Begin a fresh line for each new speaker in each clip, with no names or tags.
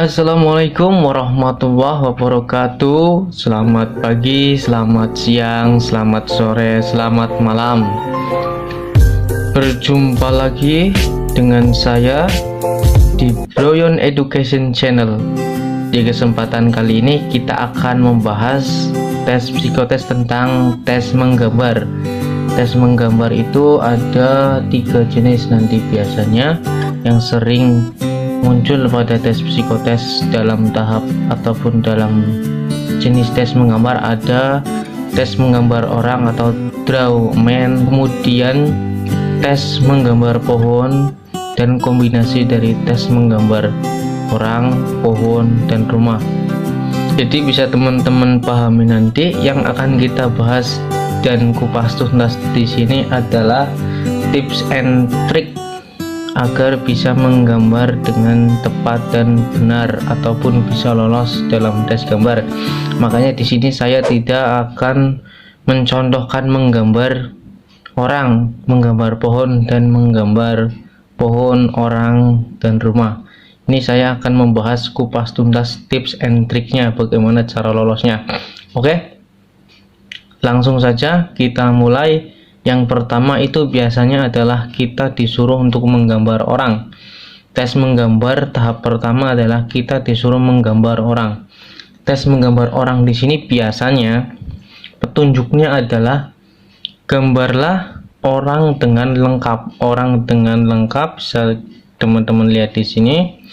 Assalamualaikum warahmatullahi wabarakatuh. Selamat pagi, selamat siang, selamat sore, selamat malam. Berjumpa lagi dengan saya di Broyon Education Channel. Di kesempatan kali ini kita akan membahas tes psikotes tentang tes menggambar. Tes menggambar itu ada 3 jenis nanti biasanya yang sering muncul pada tes psikotes dalam tahap ataupun dalam jenis tes menggambar. Ada tes menggambar orang atau drawman, kemudian tes menggambar pohon, dan kombinasi dari tes menggambar orang, pohon, dan rumah. Jadi bisa teman-teman pahami nanti. Yang akan kita bahas dan kupas tuntas di sini adalah tips and trick agar bisa menggambar dengan tepat dan benar ataupun bisa lolos dalam tes gambar. Makanya di sini saya tidak akan mencontohkan menggambar orang, menggambar pohon, dan menggambar pohon, orang, dan rumah. Ini saya akan membahas kupas tuntas tips and triknya, bagaimana cara lolosnya. Oke, langsung saja kita mulai. Yang pertama itu biasanya adalah kita disuruh untuk menggambar orang. Tes menggambar tahap pertama adalah kita disuruh menggambar orang. Tes menggambar orang di sini biasanya petunjuknya adalah gambarlah orang dengan lengkap. Orang dengan lengkap, teman-teman lihat di sini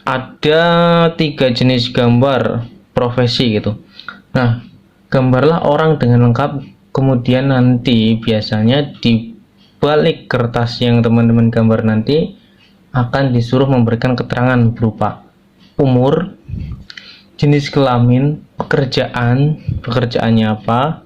ada 3 jenis gambar profesi gitu. Nah, gambarlah orang dengan lengkap. Kemudian nanti biasanya di balik kertas yang teman-teman gambar nanti akan disuruh memberikan keterangan berupa umur, jenis kelamin, pekerjaannya apa,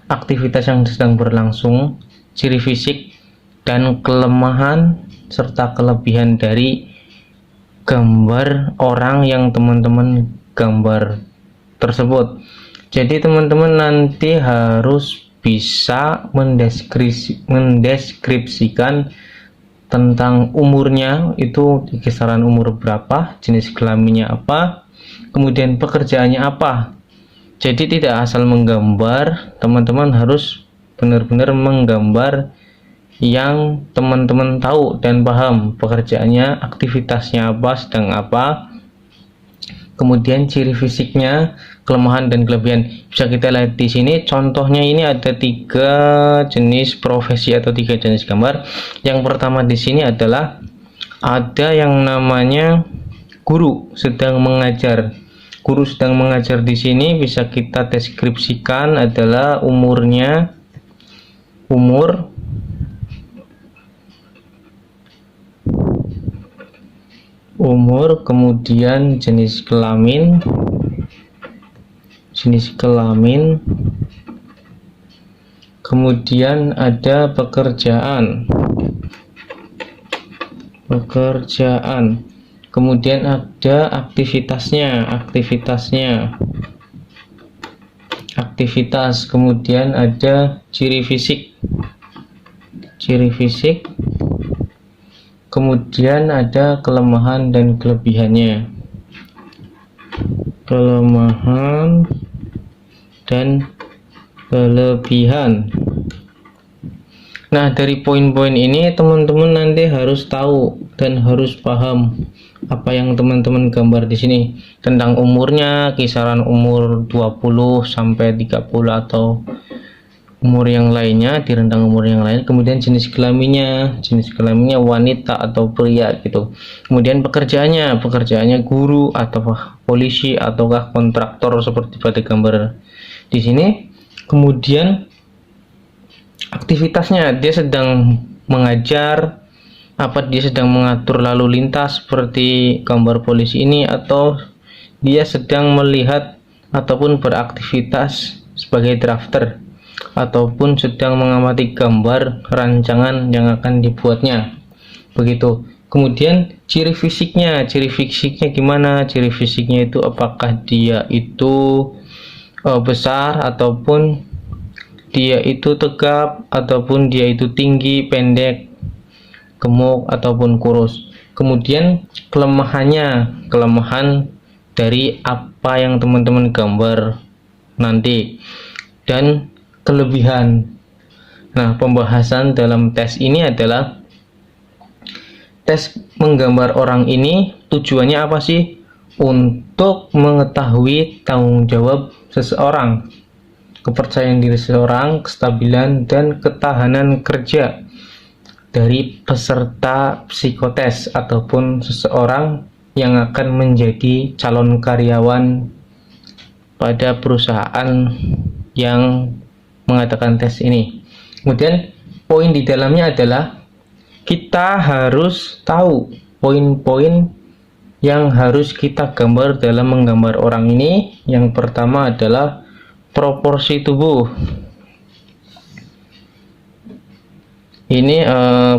aktivitas yang sedang berlangsung, ciri fisik, dan kelemahan serta kelebihan dari gambar orang yang teman-teman gambar tersebut. Jadi teman-teman nanti harus bisa mendeskripsikan tentang umurnya, itu di kisaran umur berapa, jenis kelaminnya apa, kemudian pekerjaannya apa. Jadi tidak asal menggambar, teman-teman harus benar-benar menggambar yang teman-teman tahu dan paham pekerjaannya, aktivitasnya apa, sedang apa, kemudian ciri fisiknya, kelemahan dan kelebihan. Bisa kita lihat di sini contohnya. Ini ada 3 jenis profesi atau 3 jenis gambar. Yang pertama di sini adalah ada yang namanya guru sedang mengajar. Guru sedang mengajar di sini bisa kita deskripsikan adalah umur, kemudian jenis kelamin, kemudian ada pekerjaan, kemudian ada aktivitas, kemudian ada ciri fisik, kemudian ada kelemahan dan kelebihannya. Nah, dari poin-poin ini teman-teman nanti harus tahu dan harus paham apa yang teman-teman gambar di sini. Tentang umurnya, kisaran umur 20 sampai 30 atau umur yang lainnya, di rentang umur yang lain. Kemudian jenis kelaminnya wanita atau pria gitu. Kemudian pekerjaannya guru atau polisi ataukah kontraktor seperti pada gambar di sini. Kemudian aktivitasnya, dia sedang mengajar apa, dia sedang mengatur lalu lintas seperti gambar polisi ini, atau dia sedang melihat ataupun beraktivitas sebagai drafter, ataupun sedang mengamati gambar rancangan yang akan dibuatnya, begitu. Kemudian ciri fisiknya gimana? Ciri fisiknya itu apakah dia itu besar, ataupun dia itu tegap, ataupun dia itu tinggi, pendek, gemuk, ataupun kurus. Kemudian kelemahan dari apa yang teman-teman gambar nanti dan kelebihan. Nah, pembahasan dalam tes ini adalah tes menggambar orang ini tujuannya apa sih? Untuk mengetahui tanggung jawab seseorang, kepercayaan diri seseorang, kestabilan dan ketahanan kerja dari peserta psikotes ataupun seseorang yang akan menjadi calon karyawan pada perusahaan yang mengadakan tes ini. Kemudian poin di dalamnya adalah kita harus tahu poin-poin yang harus kita gambar dalam menggambar orang ini. Yang pertama adalah proporsi tubuh. Ini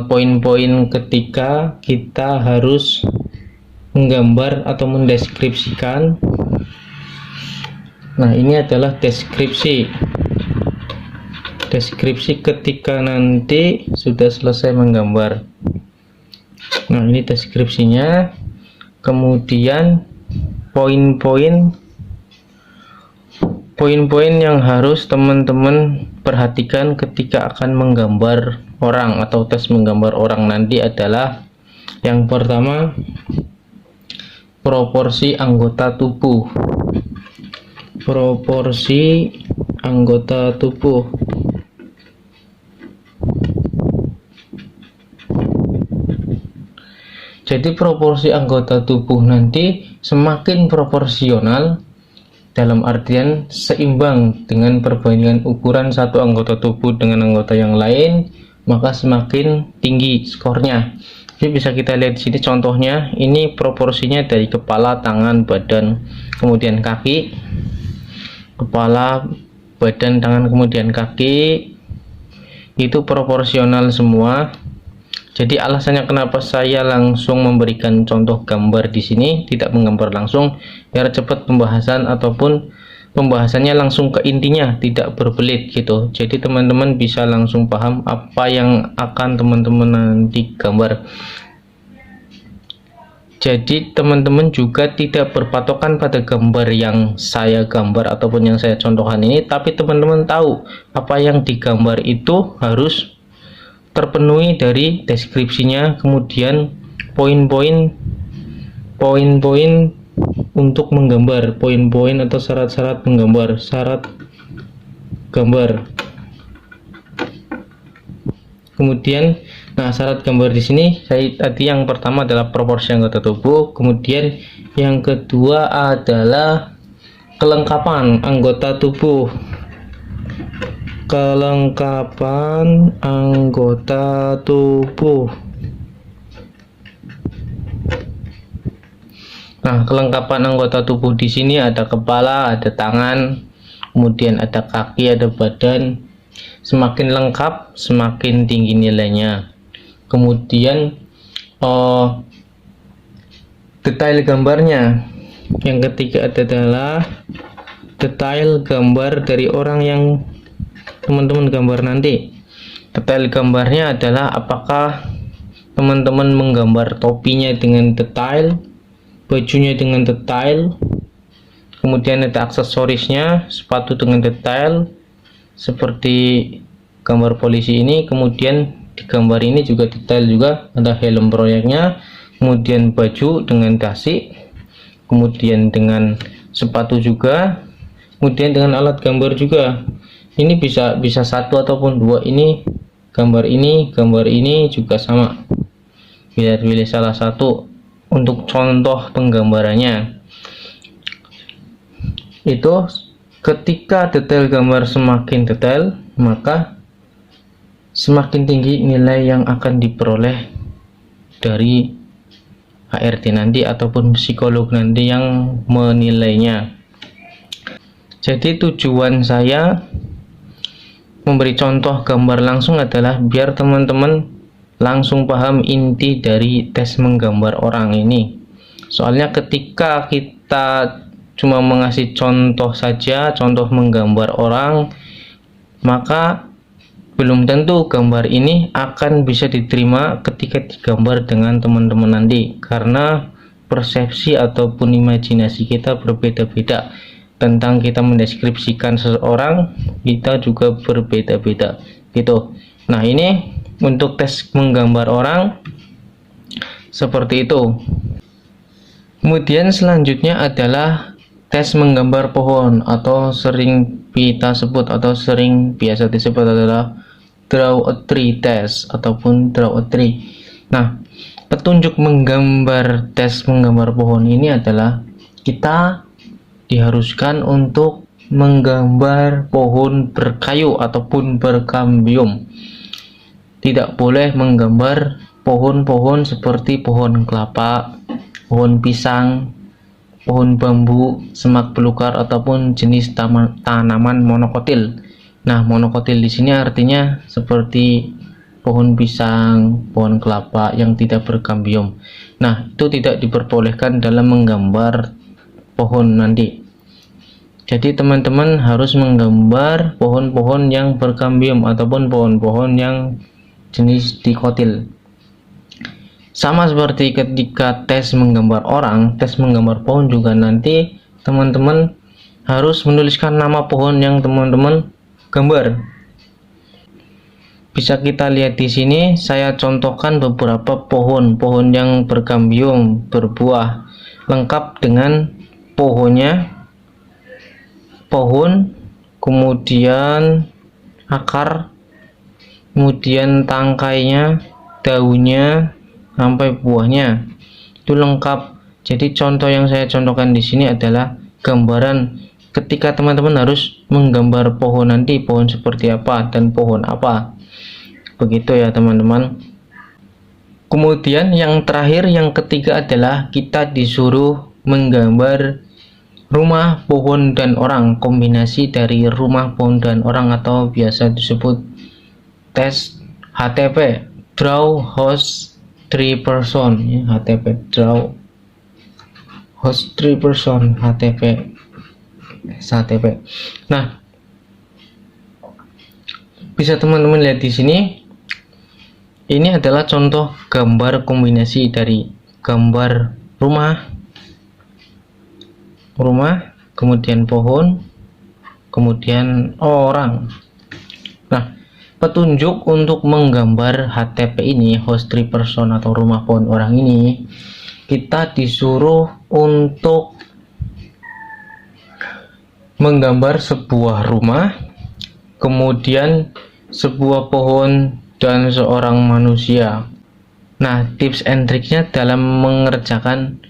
poin-poin ketika kita harus menggambar atau mendeskripsikan. Nah, ini adalah deskripsi. Deskripsi ketika nanti sudah selesai menggambar. Nah, ini deskripsinya. Kemudian poin-poin yang harus teman-teman perhatikan ketika akan menggambar orang atau tes menggambar orang nanti adalah yang pertama, proporsi anggota tubuh. Proporsi anggota tubuh. Jadi proporsi anggota tubuh nanti semakin proporsional, dalam artian seimbang dengan perbandingan ukuran satu anggota tubuh dengan anggota yang lain, maka semakin tinggi skornya. Jadi bisa kita lihat di sini contohnya, ini proporsinya dari kepala, tangan, badan, kemudian kaki, kepala, badan, tangan, kemudian kaki, itu proporsional semua. Jadi alasannya kenapa saya langsung memberikan contoh gambar di sini, tidak menggambar langsung, biar cepat pembahasan ataupun pembahasannya langsung ke intinya, tidak berbelit gitu. Jadi teman-teman bisa langsung paham apa yang akan teman-teman nanti gambar. Jadi teman-teman juga tidak berpatokan pada gambar yang saya gambar ataupun yang saya contohkan ini, tapi teman-teman tahu apa yang digambar itu harus terpenuhi dari deskripsinya, kemudian poin-poin untuk menggambar, poin-poin atau syarat-syarat menggambar, syarat gambar. Kemudian, nah syarat gambar di sini saya tadi yang pertama adalah proporsi anggota tubuh, kemudian yang kedua adalah kelengkapan anggota tubuh. Kelengkapan anggota tubuh. Nah, kelengkapan anggota tubuh di sini ada kepala, ada tangan, kemudian ada kaki, ada badan. Semakin lengkap, semakin tinggi nilainya. Kemudian detail gambarnya. Yang ketiga adalah detail gambar dari orang yang teman-teman gambar nanti. Detail gambarnya adalah apakah teman-teman menggambar topinya dengan detail, bajunya dengan detail, kemudian ada aksesorisnya, sepatu dengan detail seperti gambar polisi ini, kemudian di gambar ini juga detail juga, ada helm proyeknya, kemudian baju dengan dasi, kemudian dengan sepatu juga, kemudian dengan alat gambar juga. Ini bisa satu ataupun dua, ini gambar ini juga sama. Bila pilih salah satu untuk contoh penggambarannya. Itu ketika detail gambar semakin detail, maka semakin tinggi nilai yang akan diperoleh dari HRD nanti ataupun psikolog nanti yang menilainya. Jadi tujuan saya memberi contoh gambar langsung adalah biar teman-teman langsung paham inti dari tes menggambar orang ini. Soalnya ketika kita cuma mengasih contoh saja, contoh menggambar orang, maka belum tentu gambar ini akan bisa diterima ketika digambar dengan teman-teman nanti, karena persepsi ataupun imajinasi kita berbeda-beda. Tentang kita mendeskripsikan seseorang, kita juga berbeda-beda gitu. Nah, ini untuk tes menggambar orang seperti itu. Kemudian selanjutnya adalah tes menggambar pohon, atau sering kita sebut atau sering biasa disebut adalah draw a tree test ataupun draw a tree. Nah, petunjuk menggambar tes menggambar pohon ini adalah kita diharuskan untuk menggambar pohon berkayu ataupun berkambium. Tidak boleh menggambar pohon-pohon seperti pohon kelapa, pohon pisang, pohon bambu, semak belukar, ataupun jenis tanaman monokotil. Nah, monokotil di sini artinya seperti pohon pisang, pohon kelapa yang tidak berkambium. Nah, itu tidak diperbolehkan dalam menggambar pohon nanti. Jadi teman-teman harus menggambar pohon-pohon yang berkambium ataupun pohon-pohon yang jenis dikotil. Sama seperti ketika tes menggambar orang, tes menggambar pohon juga nanti teman-teman harus menuliskan nama pohon yang teman-teman gambar. Bisa kita lihat di sini, saya contohkan beberapa pohon yang berkambium, berbuah, lengkap dengan pohonnya, pohon, kemudian akar, kemudian tangkainya, daunnya, sampai buahnya, itu lengkap. Jadi contoh yang saya contohkan di sini adalah gambaran ketika teman-teman harus menggambar pohon nanti, pohon seperti apa dan pohon apa, begitu ya teman-teman. Kemudian yang terakhir, yang ketiga adalah kita disuruh menggambar rumah, pohon, dan orang, kombinasi dari rumah, pohon, dan orang, atau biasa disebut tes HTP, draw house three person, ya, HTP, draw house three person, HTP. Nah, bisa teman-teman lihat di sini, ini adalah contoh gambar kombinasi dari gambar rumah, kemudian pohon, kemudian orang. Nah, petunjuk untuk menggambar HTP ini, host tree person atau rumah pohon orang ini, kita disuruh untuk menggambar sebuah rumah, kemudian sebuah pohon, dan seorang manusia. Nah, tips and triknya dalam mengerjakan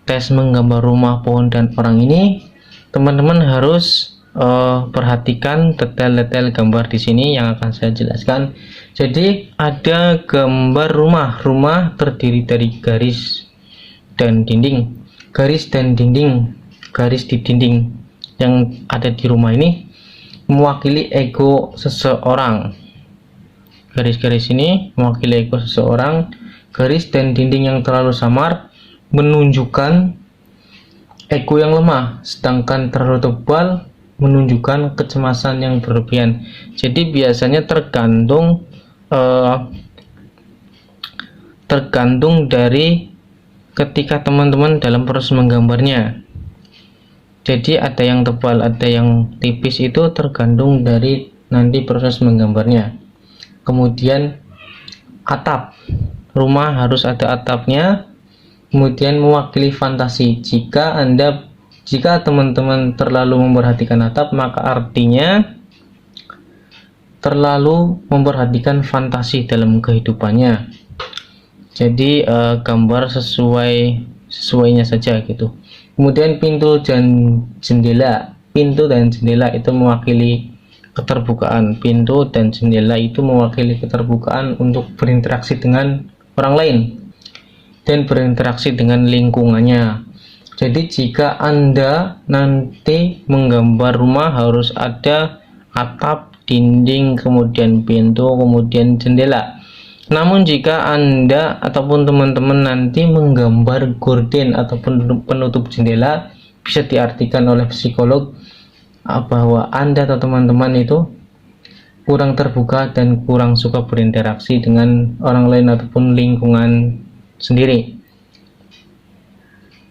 tes menggambar rumah, pohon, dan orang ini, teman-teman harus perhatikan detail-detail gambar di sini yang akan saya jelaskan. Jadi ada gambar rumah terdiri dari garis dan dinding, garis di dinding yang ada di rumah ini mewakili ego seseorang. Garis-garis ini mewakili ego seseorang. Garis dan dinding yang terlalu samar menunjukkan ego yang lemah, sedangkan terlalu tebal menunjukkan kecemasan yang berlebihan. Jadi biasanya tergantung dari ketika teman-teman dalam proses menggambarnya. Jadi ada yang tebal, ada yang tipis, itu tergantung dari nanti proses menggambarnya. Kemudian atap rumah harus ada atapnya. Kemudian mewakili fantasi. Jika teman-teman terlalu memperhatikan atap, maka artinya terlalu memperhatikan fantasi dalam kehidupannya. Jadi gambar sesuainya saja gitu. Kemudian pintu dan jendela. Pintu dan jendela itu mewakili keterbukaan. Pintu dan jendela itu mewakili keterbukaan untuk berinteraksi dengan orang lain dan berinteraksi dengan lingkungannya. Jadi jika Anda nanti menggambar rumah, harus ada atap, dinding, kemudian pintu, kemudian jendela. Namun jika Anda ataupun teman-teman nanti menggambar gorden ataupun penutup jendela, bisa diartikan oleh psikolog bahwa Anda atau teman-teman itu kurang terbuka dan kurang suka berinteraksi dengan orang lain ataupun lingkungan sendiri.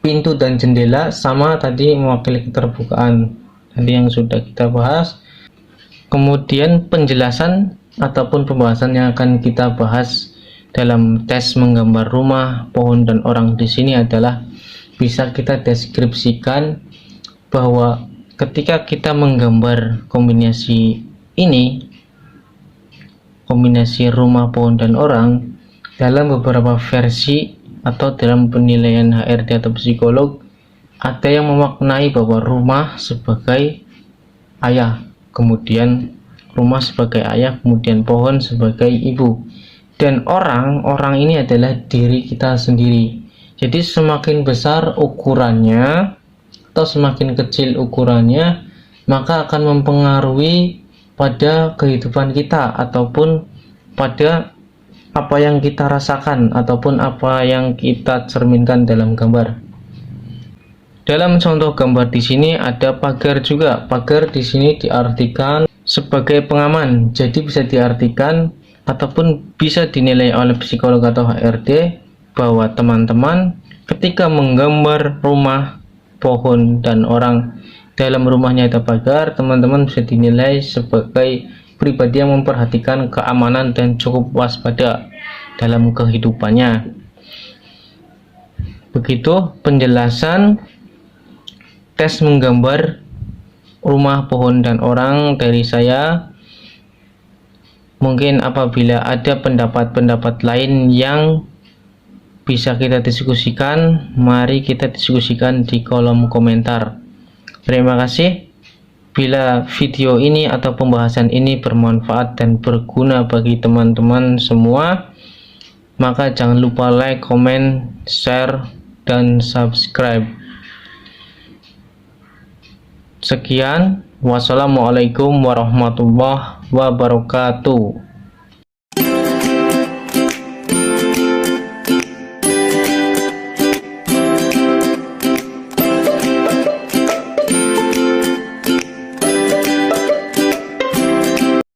pintu dan jendela sama tadi mewakili keterbukaan tadi yang sudah kita bahas. Kemudian penjelasan ataupun pembahasan yang akan kita bahas dalam tes menggambar rumah, pohon, dan orang di sini adalah bisa kita deskripsikan bahwa ketika kita menggambar kombinasi ini, kombinasi rumah, pohon, dan orang, dalam beberapa versi atau dalam penilaian HRD atau psikolog ada yang memaknai bahwa rumah sebagai ayah, kemudian rumah sebagai ayah, kemudian pohon sebagai ibu, dan orang ini adalah diri kita sendiri. Jadi semakin besar ukurannya atau semakin kecil ukurannya, maka akan mempengaruhi pada kehidupan kita ataupun pada apa yang kita rasakan ataupun apa yang kita cerminkan dalam gambar. Dalam contoh gambar di sini ada pagar juga. Pagar di sini diartikan sebagai pengaman. Jadi bisa diartikan ataupun bisa dinilai oleh psikolog atau HRD bahwa teman-teman ketika menggambar rumah, pohon, dan orang, dalam rumahnya ada pagar, teman-teman bisa dinilai sebagai pribadi yang memperhatikan keamanan dan cukup waspada dalam kehidupannya. Begitu penjelasan tes menggambar rumah, pohon, dan orang dari saya. Mungkin apabila ada pendapat-pendapat lain yang bisa kita diskusikan, mari kita diskusikan di kolom komentar. Terima kasih. Bila video ini atau pembahasan ini bermanfaat dan berguna bagi teman-teman semua, maka jangan lupa like, comment, share, dan subscribe. Sekian, wassalamualaikum warahmatullahi wabarakatuh.